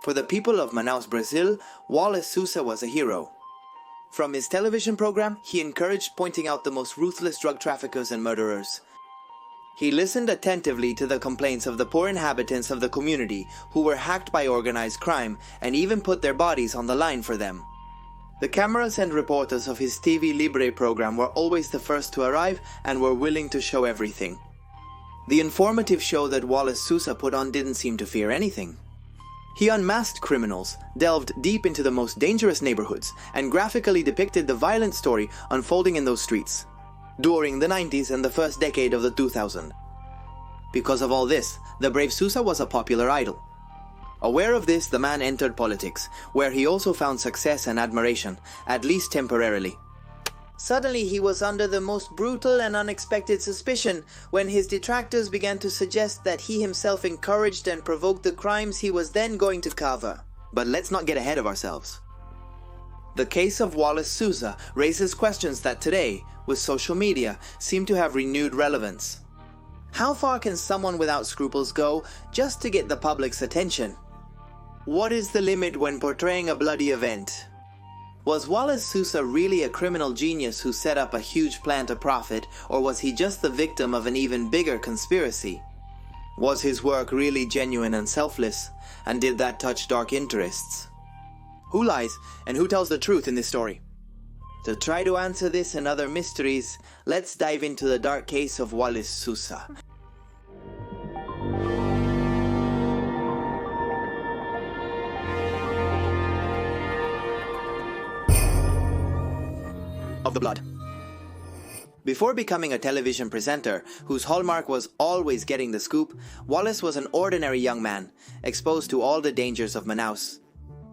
For the people of Manaus, Brazil, Wallace Souza was a hero. From his television program, he encouraged pointing out the most ruthless drug traffickers and murderers. He listened attentively to the complaints of the poor inhabitants of the community who were hacked by organized crime and even put their bodies on the line for them. The cameras and reporters of his TV Libre program were always the first to arrive and were willing to show everything. The informative show that Wallace Souza put on didn't seem to fear anything. He unmasked criminals, delved deep into the most dangerous neighborhoods, and graphically depicted the violent story unfolding in those streets during the 90s and the first decade of the 2000s. Because of all this, the brave Sousa was a popular idol. Aware of this, the man entered politics, where he also found success and admiration, at least temporarily. Suddenly he was under the most brutal and unexpected suspicion when his detractors began to suggest that he himself encouraged and provoked the crimes he was then going to cover. But let's not get ahead of ourselves. The case of Wallace Souza raises questions that today, with social media, seem to have renewed relevance. How far can someone without scruples go just to get the public's attention? What is the limit when portraying a bloody event? Was Wallace Souza really a criminal genius who set up a huge plan to profit, or was he just the victim of an even bigger conspiracy? Was his work really genuine and selfless, and did that touch dark interests? Who lies and who tells the truth in this story? To try to answer this and other mysteries, let's dive into the dark case of Wallace Souza. Of the blood. Before becoming a television presenter, whose hallmark was always getting the scoop, Wallace was an ordinary young man, exposed to all the dangers of Manaus.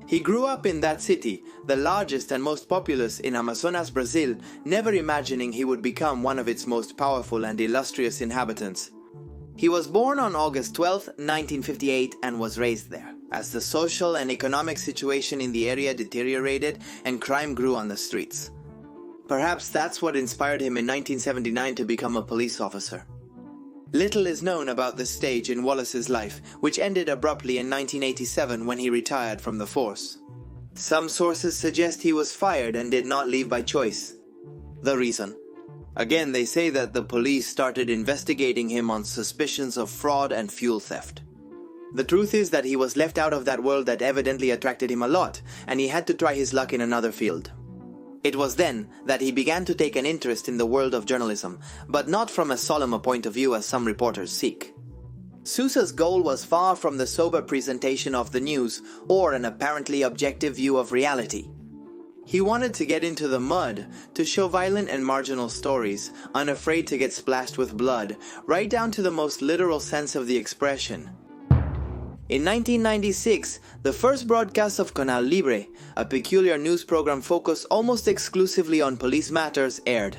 He grew up in that city, the largest and most populous in Amazonas, Brazil, never imagining he would become one of its most powerful and illustrious inhabitants. He was born on August 12, 1958, and was raised there, as the social and economic situation in the area deteriorated and crime grew on the streets. Perhaps that's what inspired him in 1979 to become a police officer. Little is known about this stage in Wallace's life, which ended abruptly in 1987 when he retired from the force. Some sources suggest he was fired and did not leave by choice. The reason? Again, they say that the police started investigating him on suspicions of fraud and fuel theft. The truth is that he was left out of that world that evidently attracted him a lot, and he had to try his luck in another field. It was then that he began to take an interest in the world of journalism, but not from as solemn a point of view as some reporters seek. Sousa's goal was far from the sober presentation of the news or an apparently objective view of reality. He wanted to get into the mud, to show violent and marginal stories, unafraid to get splashed with blood, right down to the most literal sense of the expression. In 1996, the first broadcast of Canal Libre, a peculiar news program focused almost exclusively on police matters, aired.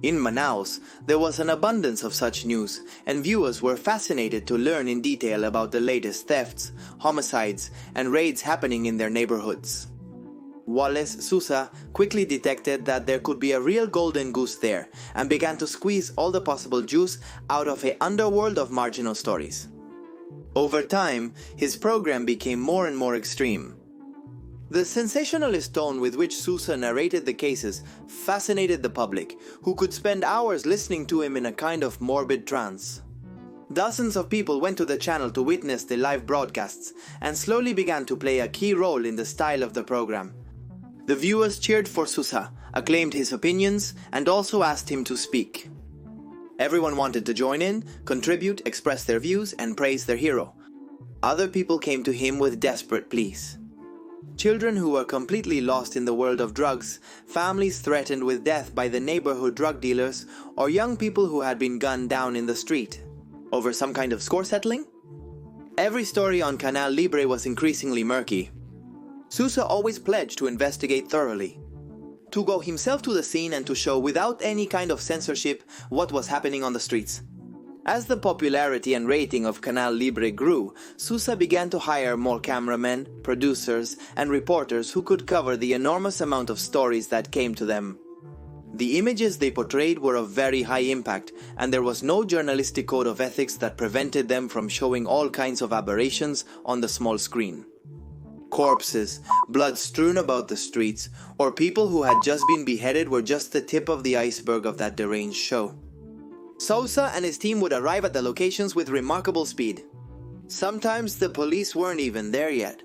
In Manaus, there was an abundance of such news, and viewers were fascinated to learn in detail about the latest thefts, homicides, and raids happening in their neighborhoods. Wallace Souza quickly detected that there could be a real golden goose there, and began to squeeze all the possible juice out of an underworld of marginal stories. Over time, his program became more and more extreme. The sensationalist tone with which Sousa narrated the cases fascinated the public, who could spend hours listening to him in a kind of morbid trance. Dozens of people went to the channel to witness the live broadcasts, and slowly began to play a key role in the style of the program. The viewers cheered for Sousa, acclaimed his opinions, and also asked him to speak. Everyone wanted to join in, contribute, express their views, and praise their hero. Other people came to him with desperate pleas. Children who were completely lost in the world of drugs, families threatened with death by the neighborhood drug dealers, or young people who had been gunned down in the street. Over some kind of score settling? Every story on Canal Libre was increasingly murky. Sousa always pledged to investigate thoroughly, to go himself to the scene and to show without any kind of censorship what was happening on the streets. As the popularity and rating of Canal Libre grew, Sousa began to hire more cameramen, producers, and reporters who could cover the enormous amount of stories that came to them. The images they portrayed were of very high impact, and there was no journalistic code of ethics that prevented them from showing all kinds of aberrations on the small screen. Corpses, blood strewn about the streets, or people who had just been beheaded were just the tip of the iceberg of that deranged show. Sousa and his team would arrive at the locations with remarkable speed. Sometimes the police weren't even there yet.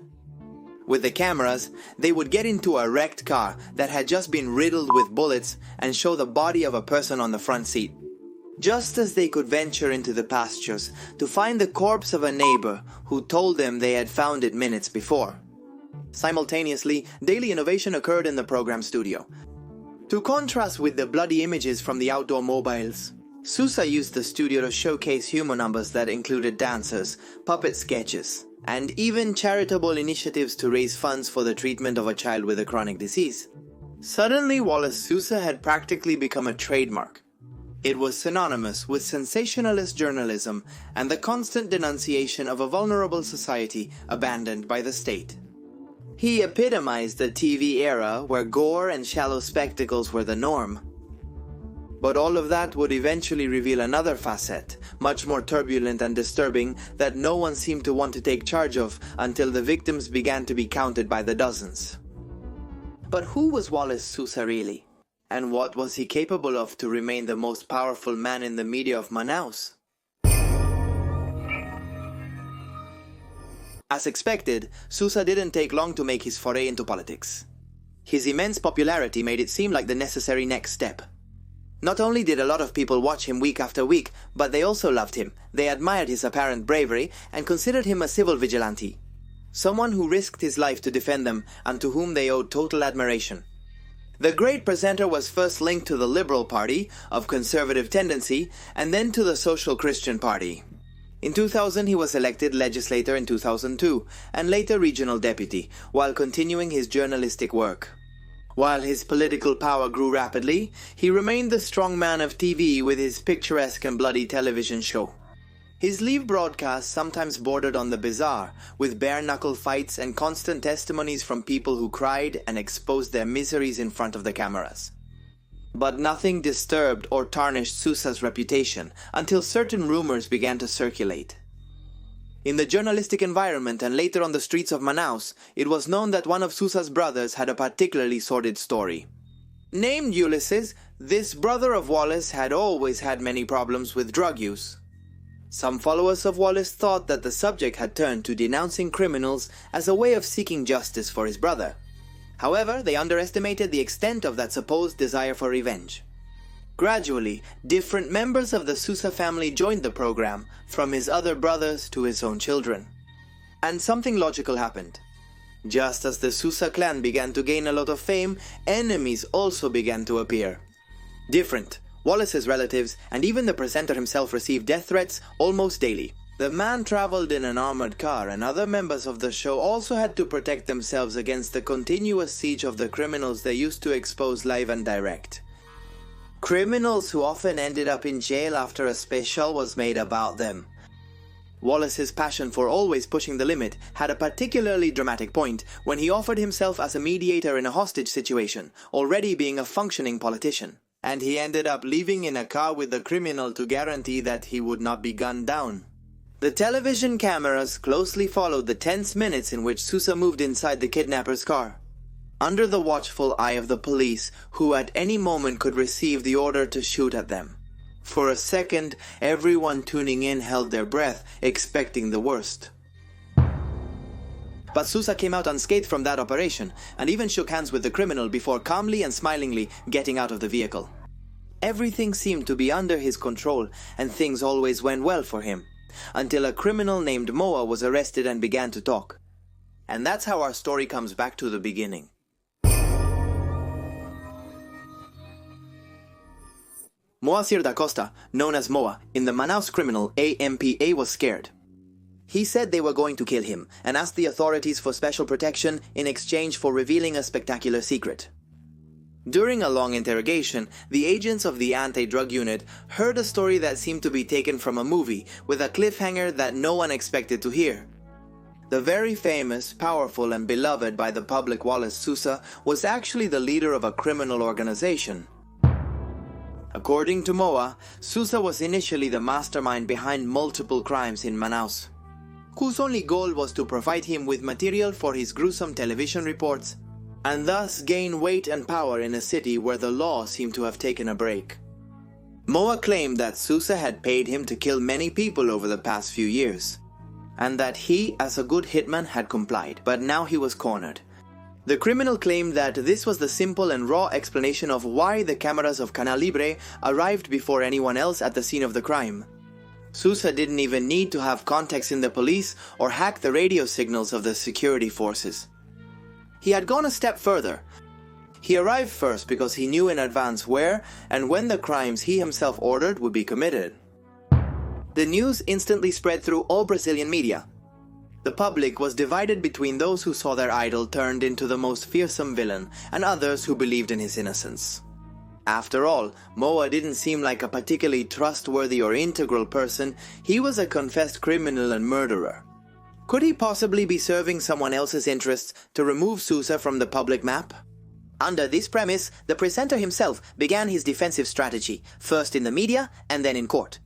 With the cameras, they would get into a wrecked car that had just been riddled with bullets and show the body of a person on the front seat. Just as they could venture into the pastures to find the corpse of a neighbor who told them they had found it minutes before. Simultaneously, daily innovation occurred in the program studio. To contrast with the bloody images from the outdoor mobiles, Sousa used the studio to showcase humor numbers that included dancers, puppet sketches, and even charitable initiatives to raise funds for the treatment of a child with a chronic disease. Suddenly, Wallace Sousa had practically become a trademark. It was synonymous with sensationalist journalism and the constant denunciation of a vulnerable society abandoned by the state. He epitomized the TV era where gore and shallow spectacles were the norm. But all of that would eventually reveal another facet, much more turbulent and disturbing, that no one seemed to want to take charge of until the victims began to be counted by the dozens. But who was Wallace Sousa really? And what was he capable of to remain the most powerful man in the media of Manaus? As expected, Sousa didn't take long to make his foray into politics. His immense popularity made it seem like the necessary next step. Not only did a lot of people watch him week after week, but they also loved him. They admired his apparent bravery and considered him a civil vigilante. Someone who risked his life to defend them and to whom they owed total admiration. The great presenter was first linked to the Liberal Party, of conservative tendency, and then to the Social Christian Party. In 2000 he was elected legislator in 2002, and later regional deputy, while continuing his journalistic work. While his political power grew rapidly, he remained the strong man of TV with his picturesque and bloody television show. His live broadcasts sometimes bordered on the bizarre, with bare-knuckle fights and constant testimonies from people who cried and exposed their miseries in front of the cameras. But nothing disturbed or tarnished Sousa's reputation until certain rumors began to circulate. In the journalistic environment and later on the streets of Manaus, it was known that one of Sousa's brothers had a particularly sordid story. Named Ulysses, this brother of Wallace had always had many problems with drug use. Some followers of Wallace thought that the subject had turned to denouncing criminals as a way of seeking justice for his brother. However, they underestimated the extent of that supposed desire for revenge. Gradually, different members of the Sousa family joined the program, from his other brothers to his own children. And something logical happened. Just as the Sousa clan began to gain a lot of fame, enemies also began to appear. Different. Wallace's relatives and even the presenter himself received death threats almost daily. The man traveled in an armored car, and other members of the show also had to protect themselves against the continuous siege of the criminals they used to expose live and direct. Criminals who often ended up in jail after a special was made about them. Wallace's passion for always pushing the limit had a particularly dramatic point when he offered himself as a mediator in a hostage situation, already being a functioning politician. And he ended up leaving in a car with the criminal to guarantee that he would not be gunned down. The television cameras closely followed the tense minutes in which Sousa moved inside the kidnapper's car, under the watchful eye of the police, who at any moment could receive the order to shoot at them. For a second, everyone tuning in held their breath, expecting the worst. But Sousa came out unscathed from that operation, and even shook hands with the criminal before calmly and smilingly getting out of the vehicle. Everything seemed to be under his control, and things always went well for him, until a criminal named Moa was arrested and began to talk. And that's how our story comes back to the beginning. Moacir da Costa, known as Moa, in the Manaus criminal AMPA, was scared. He said they were going to kill him, and asked the authorities for special protection in exchange for revealing a spectacular secret. During a long interrogation, the agents of the anti-drug unit heard a story that seemed to be taken from a movie, with a cliffhanger that no one expected to hear. The very famous, powerful, and beloved by the public Wallace Sousa was actually the leader of a criminal organization. According to Moa, Sousa was initially the mastermind behind multiple crimes in Manaus. whose only goal was to provide him with material for his gruesome television reports, and thus gain weight and power in a city where the law seemed to have taken a break. Moa claimed that Sousa had paid him to kill many people over the past few years, and that he, as a good hitman, had complied, but now he was cornered. The criminal claimed that this was the simple and raw explanation of why the cameras of Canal Libre arrived before anyone else at the scene of the crime. Sousa didn't even need to have contacts in the police or hack the radio signals of the security forces. He had gone a step further. He arrived first because he knew in advance where and when the crimes he himself ordered would be committed. The news instantly spread through all Brazilian media. The public was divided between those who saw their idol turned into the most fearsome villain and others who believed in his innocence. After all, Moa didn't seem like a particularly trustworthy or integral person. He was a confessed criminal and murderer. Could he possibly be serving someone else's interests to remove Sousa from the public map? Under this premise, the presenter himself began his defensive strategy, first in the media and then in court.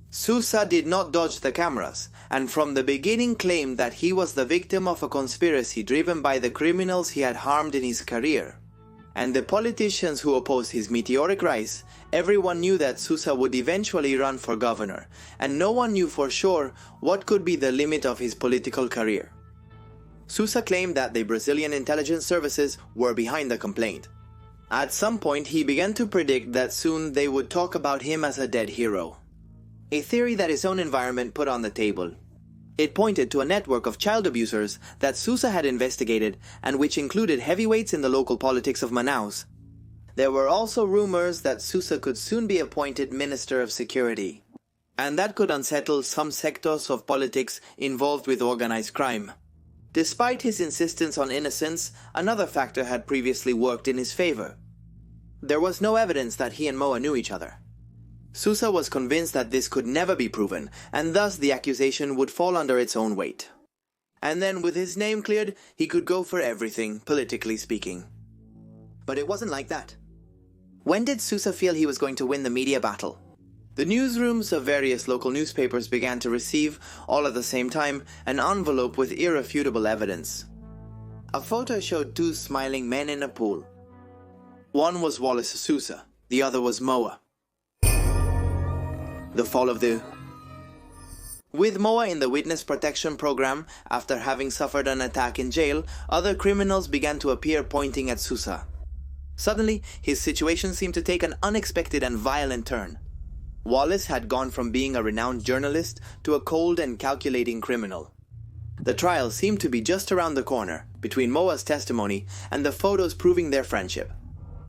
Sousa did not dodge the cameras, and from the beginning claimed that he was the victim of a conspiracy driven by the criminals he had harmed in his career. And the politicians who opposed his meteoric rise, everyone knew that Sousa would eventually run for governor, and no one knew for sure what could be the limit of his political career. Sousa claimed that the Brazilian intelligence services were behind the complaint. At some point, he began to predict that soon they would talk about him as a dead hero. A theory that his own environment put on the table. It pointed to a network of child abusers that Sousa had investigated and which included heavyweights in the local politics of Manaus. There were also rumors that Sousa could soon be appointed Minister of Security, and that could unsettle some sectors of politics involved with organized crime. Despite his insistence on innocence, another factor had previously worked in his favor. There was no evidence that he and Moa knew each other. Sousa was convinced that this could never be proven, and thus the accusation would fall under its own weight. And then, with his name cleared, he could go for everything, politically speaking. But it wasn't like that. When did Sousa feel he was going to win the media battle? The newsrooms of various local newspapers began to receive, all at the same time, an envelope with irrefutable evidence. A photo showed two smiling men in a pool. One was Wallace Sousa, the other was Moa. The fall of the... With Moa in the witness protection program, after having suffered an attack in jail, other criminals began to appear pointing at Sousa. Suddenly, his situation seemed to take an unexpected and violent turn. Wallace had gone from being a renowned journalist to a cold and calculating criminal. The trial seemed to be just around the corner, between Moa's testimony and the photos proving their friendship.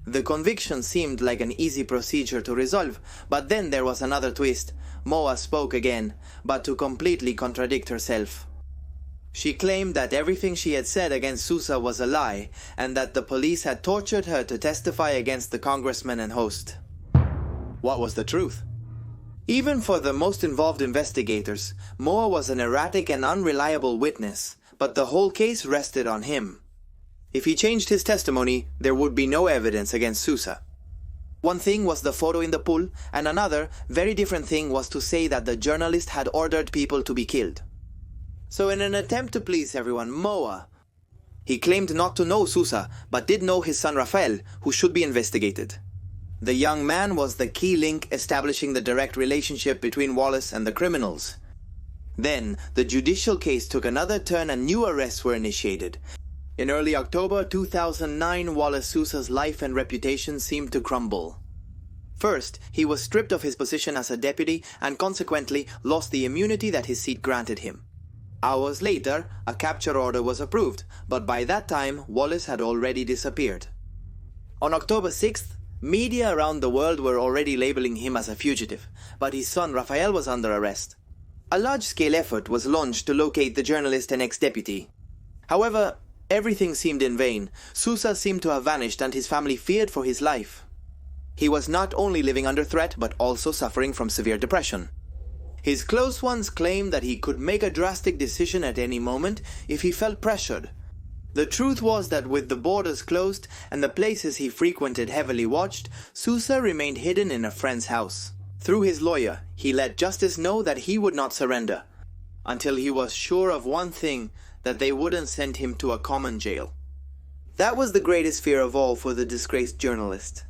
The conviction seemed like an easy procedure to resolve, but then there was another twist. Moa spoke again, but to completely contradict herself. She claimed that everything she had said against Sousa was a lie, and that the police had tortured her to testify against the congressman and host. What was the truth? Even for the most involved investigators, Moa was an erratic and unreliable witness, but the whole case rested on him. If he changed his testimony, there would be no evidence against Sousa. One thing was the photo in the pool, and another, very different thing was to say that the journalist had ordered people to be killed. So in an attempt to please everyone, Moa... He claimed not to know Sousa, but did know his son Rafael, who should be investigated. The young man was the key link establishing the direct relationship between Wallace and the criminals. Then, the judicial case took another turn and new arrests were initiated. In early October 2009, Wallace Sousa's life and reputation seemed to crumble. First, he was stripped of his position as a deputy and consequently lost the immunity that his seat granted him. Hours later, a capture order was approved, but by that time, Wallace had already disappeared. On October 6th, media around the world were already labeling him as a fugitive, but his son Rafael was under arrest. A large-scale effort was launched to locate the journalist and ex-deputy. However, everything seemed in vain. Sousa seemed to have vanished and his family feared for his life. He was not only living under threat, but also suffering from severe depression. His close ones claimed that he could make a drastic decision at any moment if he felt pressured. The truth was that with the borders closed and the places he frequented heavily watched, Sousa remained hidden in a friend's house. Through his lawyer, he let justice know that he would not surrender. until he was sure of one thing, that they wouldn't send him to a common jail. That was the greatest fear of all for the disgraced journalist.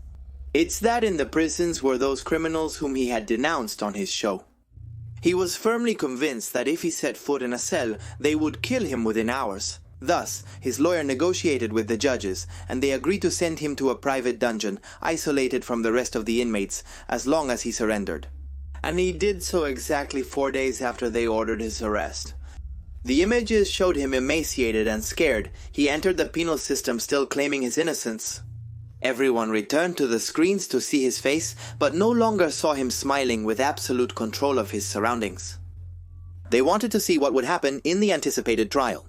It's that in the prisons were those criminals whom he had denounced on his show. He was firmly convinced that if he set foot in a cell, they would kill him within hours. Thus, his lawyer negotiated with the judges, and they agreed to send him to a private dungeon, isolated from the rest of the inmates, as long as he surrendered. And he did so exactly 4 days after they ordered his arrest. The images showed him emaciated and scared. He entered the penal system still claiming his innocence. Everyone returned to the screens to see his face, but no longer saw him smiling with absolute control of his surroundings. They wanted to see what would happen in the anticipated trial.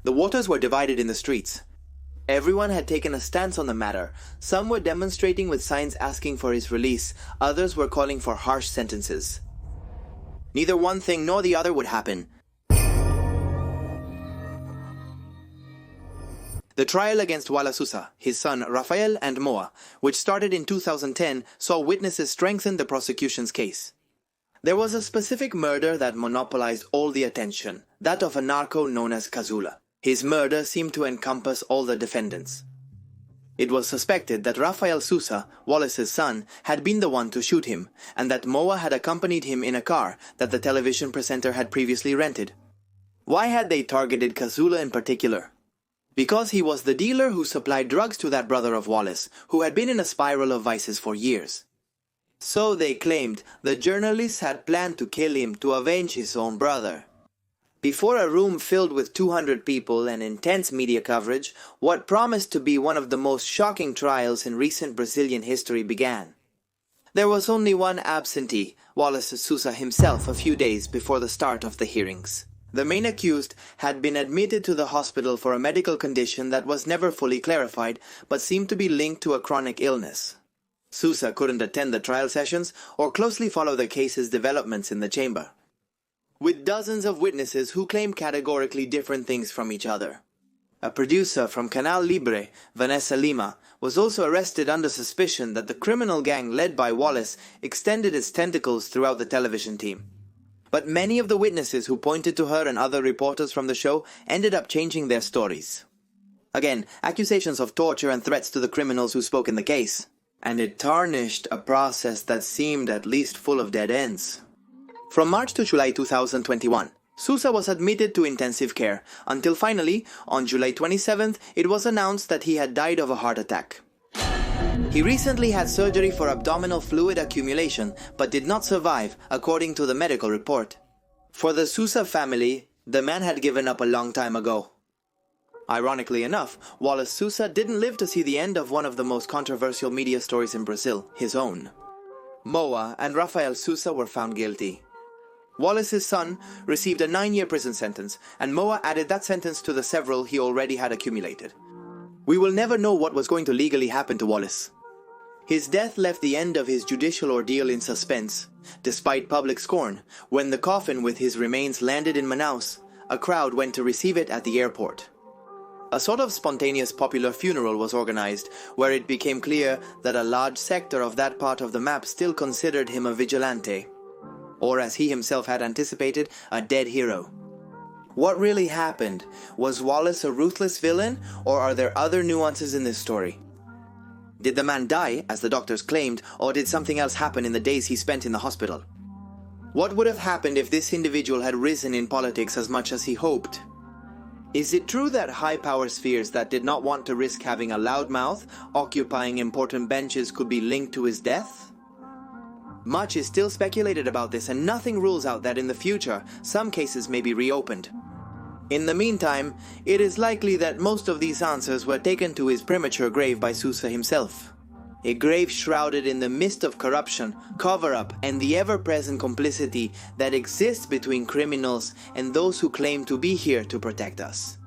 The waters were divided in the streets. Everyone had taken a stance on the matter. Some were demonstrating with signs asking for his release, others were calling for harsh sentences. Neither one thing nor the other would happen. The trial against Wallace Sousa, his son Rafael and Moa, which started in 2010, saw witnesses strengthen the prosecution's case. There was a specific murder that monopolized all the attention, that of a narco known as Cazula. His murder seemed to encompass all the defendants. It was suspected that Rafael Sousa, Wallace's son, had been the one to shoot him, and that Moa had accompanied him in a car that the television presenter had previously rented. Why had they targeted Cazula in particular? Because he was the dealer who supplied drugs to that brother of Wallace, who had been in a spiral of vices for years. So they claimed the journalists had planned to kill him to avenge his own brother. Before a room filled with 200 people and intense media coverage, what promised to be one of the most shocking trials in recent Brazilian history began. There was only one absentee, Wallace Sousa himself, a few days before the start of the hearings. The main accused had been admitted to the hospital for a medical condition that was never fully clarified, but seemed to be linked to a chronic illness. Sousa couldn't attend the trial sessions or closely follow the case's developments in the chamber, with dozens of witnesses who claimed categorically different things from each other. A producer from Canal Libre, Vanessa Lima, was also arrested under suspicion that the criminal gang led by Wallace extended its tentacles throughout the television team. But many of the witnesses who pointed to her and other reporters from the show ended up changing their stories. Again, accusations of torture and threats to the criminals who spoke in the case. And it tarnished a process that seemed at least full of dead ends. From March to July 2021, Sousa was admitted to intensive care, until finally, on July 27th, it was announced that he had died of a heart attack. He recently had surgery for abdominal fluid accumulation, but did not survive, according to the medical report. For the Sousa family, the man had given up a long time ago. Ironically enough, Wallace Sousa didn't live to see the end of one of the most controversial media stories in Brazil, his own. Moa and Rafael Sousa were found guilty. Wallace's son received a 9-year prison sentence, and Moa added that sentence to the several he already had accumulated. We will never know what was going to legally happen to Wallace. His death left the end of his judicial ordeal in suspense. Despite public scorn, when the coffin with his remains landed in Manaus, a crowd went to receive it at the airport. A sort of spontaneous popular funeral was organized, where it became clear that a large sector of that part of the map still considered him a vigilante, or as he himself had anticipated, a dead hero. What really happened? Was Wallace a ruthless villain, or are there other nuances in this story? Did the man die, as the doctors claimed, or did something else happen in the days he spent in the hospital? What would have happened if this individual had risen in politics as much as he hoped? Is it true that high-power spheres that did not want to risk having a loudmouth occupying important benches could be linked to his death? Much is still speculated about this, and nothing rules out that in the future, some cases may be reopened. In the meantime, it is likely that most of these answers were taken to his premature grave by Sousa himself. A grave shrouded in the mist of corruption, cover-up, and the ever-present complicity that exists between criminals and those who claim to be here to protect us.